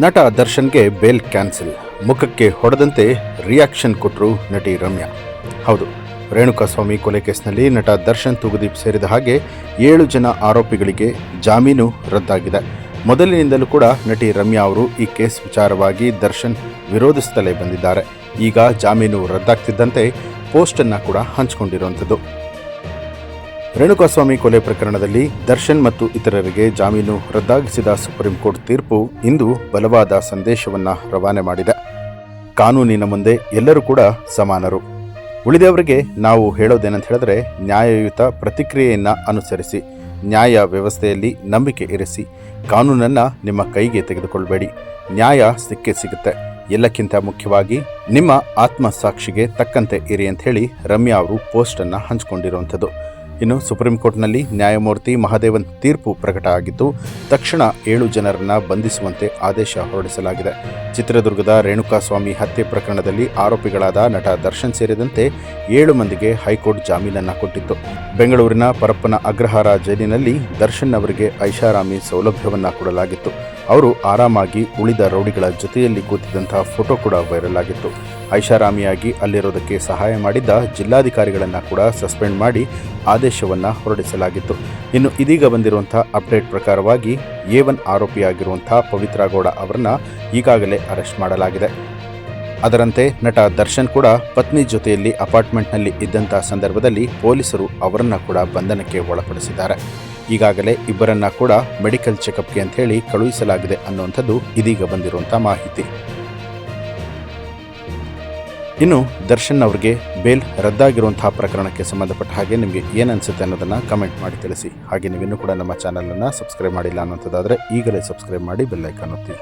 ನಟ ದರ್ಶನ್ಗೆ bail cancel, ಮುಖಕ್ಕೆ ಹೊಡೆದಂತೆ ರಿಯಾಕ್ಷನ್ ಕೊಟ್ಟರು ನಟಿ ರಮ್ಯಾ. ಹೌದು, ರೇಣುಕಾಸ್ವಾಮಿ ಕೊಲೆ ಕೇಸ್ನಲ್ಲಿ ನಟ ದರ್ಶನ್ ತೂಗುದೀಪ್ ಸೇರಿದ ಹಾಗೆ 7 ಜನ ಆರೋಪಿಗಳಿಗೆ ಜಾಮೀನು ರದ್ದಾಗಿದೆ. ಮೊದಲಿನಿಂದಲೂ ಕೂಡ ನಟಿ ರಮ್ಯಾ ಅವರು ಈ ಕೇಸ್ ವಿಚಾರವಾಗಿ ದರ್ಶನ್ ವಿರೋಧಿಸುತ್ತಲೇ ಬಂದಿದ್ದಾರೆ. ಈಗ ಜಾಮೀನು ರದ್ದಾಗ್ತಿದ್ದಂತೆ ಪೋಸ್ಟ್ ಅನ್ನ ಕೂಡ ಹಂಚಿಕೊಂಡಿರುವಂಥದ್ದು. ರೇಣುಕಾಸ್ವಾಮಿ ಕೊಲೆ ಪ್ರಕರಣದಲ್ಲಿ ದರ್ಶನ್ ಮತ್ತು ಇತರರಿಗೆ ಜಾಮೀನು ರದ್ದಾಗಿಸಿದ ಸುಪ್ರೀಂ ಕೋರ್ಟ್ ತೀರ್ಪು ಇಂದು ಬಲವಾದ ಸಂದೇಶವನ್ನು ರವಾನೆ ಮಾಡಿದೆ. ಕಾನೂನಿನ ಮುಂದೆ ಎಲ್ಲರೂ ಕೂಡ ಸಮಾನರು. ಉಳಿದವರಿಗೆ ನಾವು ಹೇಳೋದೇನಂತ ಹೇಳಿದ್ರೆ, ನ್ಯಾಯಯುತ ಪ್ರತಿಕ್ರಿಯೆಯನ್ನು ಅನುಸರಿಸಿ, ನ್ಯಾಯ ವ್ಯವಸ್ಥೆಯಲ್ಲಿ ನಂಬಿಕೆ ಇರಿಸಿ, ಕಾನೂನನ್ನು ನಿಮ್ಮ ಕೈಗೆ ತೆಗೆದುಕೊಳ್ಬೇಡಿ. ನ್ಯಾಯ ಸಿಕ್ಕೇ ಸಿಗುತ್ತೆ. ಎಲ್ಲಕ್ಕಿಂತ ಮುಖ್ಯವಾಗಿ ನಿಮ್ಮ ಆತ್ಮಸಾಕ್ಷಿಗೆ ತಕ್ಕಂತೆ ಇರಿ ಅಂತ ಹೇಳಿ ರಮ್ಯಾ ಅವರು ಪೋಸ್ಟನ್ನು ಹಂಚಿಕೊಂಡಿರುವಂಥದ್ದು. ಇನ್ನು ಸುಪ್ರೀಂ ಕೋರ್ಟ್ನಲ್ಲಿ ನ್ಯಾಯಮೂರ್ತಿ ಮಹದೇವನ್ ತೀರ್ಪು ಪ್ರಕಟ ಆಗಿದ್ದು, ತಕ್ಷಣ 7 ಜನರನ್ನು ಬಂಧಿಸುವಂತೆ ಆದೇಶ ಹೊರಡಿಸಲಾಗಿದೆ. ಚಿತ್ರದುರ್ಗದ ರೇಣುಕಾಸ್ವಾಮಿ ಹತ್ಯೆ ಪ್ರಕರಣದಲ್ಲಿ ಆರೋಪಿಗಳಾದ ನಟ ದರ್ಶನ್ ಸೇರಿದಂತೆ 7 ಮಂದಿಗೆ ಹೈಕೋರ್ಟ್ ಜಾಮೀನನ್ನು ಕೊಟ್ಟಿತ್ತು. ಬೆಂಗಳೂರಿನ ಪರಪ್ಪನ ಅಗ್ರಹಾರ ಜೈಲಿನಲ್ಲಿ ದರ್ಶನ್ ಅವರಿಗೆ ಐಷಾರಾಮಿ ಸೌಲಭ್ಯವನ್ನು ಕೊಡಲಾಗಿತ್ತು. ಅವರು ಆರಾಮಾಗಿ ಉಳಿದ ರೌಡಿಗಳ ಜೊತೆಯಲ್ಲಿ ಕೂತಿದ್ದಂತಹ ಫೋಟೋ ಕೂಡ ವೈರಲ್ ಆಗಿತ್ತು. ಐಷಾರಾಮಿಯಾಗಿ ಅಲ್ಲಿರೋದಕ್ಕೆ ಸಹಾಯ ಮಾಡಿದ್ದ ಜಿಲ್ಲಾಧಿಕಾರಿಗಳನ್ನು ಕೂಡ ಸಸ್ಪೆಂಡ್ ಮಾಡಿ ಆದೇಶವನ್ನು ಹೊರಡಿಸಲಾಗಿತ್ತು. ಇನ್ನು ಇದೀಗ ಬಂದಿರುವಂಥ ಅಪ್ಡೇಟ್ ಪ್ರಕಾರವಾಗಿ A1 ಆರೋಪಿಯಾಗಿರುವಂಥ ಪವಿತ್ರ ಗೌಡ ಅವರನ್ನು ಈಗಾಗಲೇ ಅರೆಸ್ಟ್ ಮಾಡಲಾಗಿದೆ. ಅದರಂತೆ ನಟ ದರ್ಶನ್ ಕೂಡ ಪತ್ನಿ ಜೊತೆಯಲ್ಲಿ ಅಪಾರ್ಟ್ಮೆಂಟ್ನಲ್ಲಿ ಇದ್ದಂಥ ಸಂದರ್ಭದಲ್ಲಿ ಪೊಲೀಸರು ಅವರನ್ನು ಕೂಡ ಬಂಧನಕ್ಕೆ ಒಳಪಡಿಸಿದ್ದಾರೆ. ಈಗಾಗಲೇ ಇಬ್ಬರನ್ನ ಕೂಡ ಮೆಡಿಕಲ್ ಚೆಕಪ್ಗೆ ಅಂತ ಹೇಳಿ ಕಳುಹಿಸಲಾಗಿದೆ ಅನ್ನುವಂಥದ್ದು ಇದೀಗ ಬಂದಿರುವಂಥ ಮಾಹಿತಿ. ಇನ್ನು ದರ್ಶನ್ ಅವರಿಗೆ ಬೇಲ್ ರದ್ದಾಗಿರುವಂತಹ ಪ್ರಕರಣಕ್ಕೆ ಸಂಬಂಧಪಟ್ಟ ಹಾಗೆ ನಿಮಗೆ ಏನನ್ಸುತ್ತೆ ಅನ್ನೋದನ್ನು ಕಮೆಂಟ್ ಮಾಡಿ ತಿಳಿಸಿ. ಹಾಗೆ ನೀವಿನ್ನೂ ಕೂಡ ನಮ್ಮ ಚಾನಲನ್ನು ಸಬ್ಸ್ಕ್ರೈಬ್ ಮಾಡಿಲ್ಲ ಅನ್ನೋಂಥದ್ದಾದರೆ ಈಗಲೇ ಸಬ್ಸ್ಕ್ರೈಬ್ ಮಾಡಿ ಬೆಲ್ ಐಕಾನ್ ಒತ್ತಿ.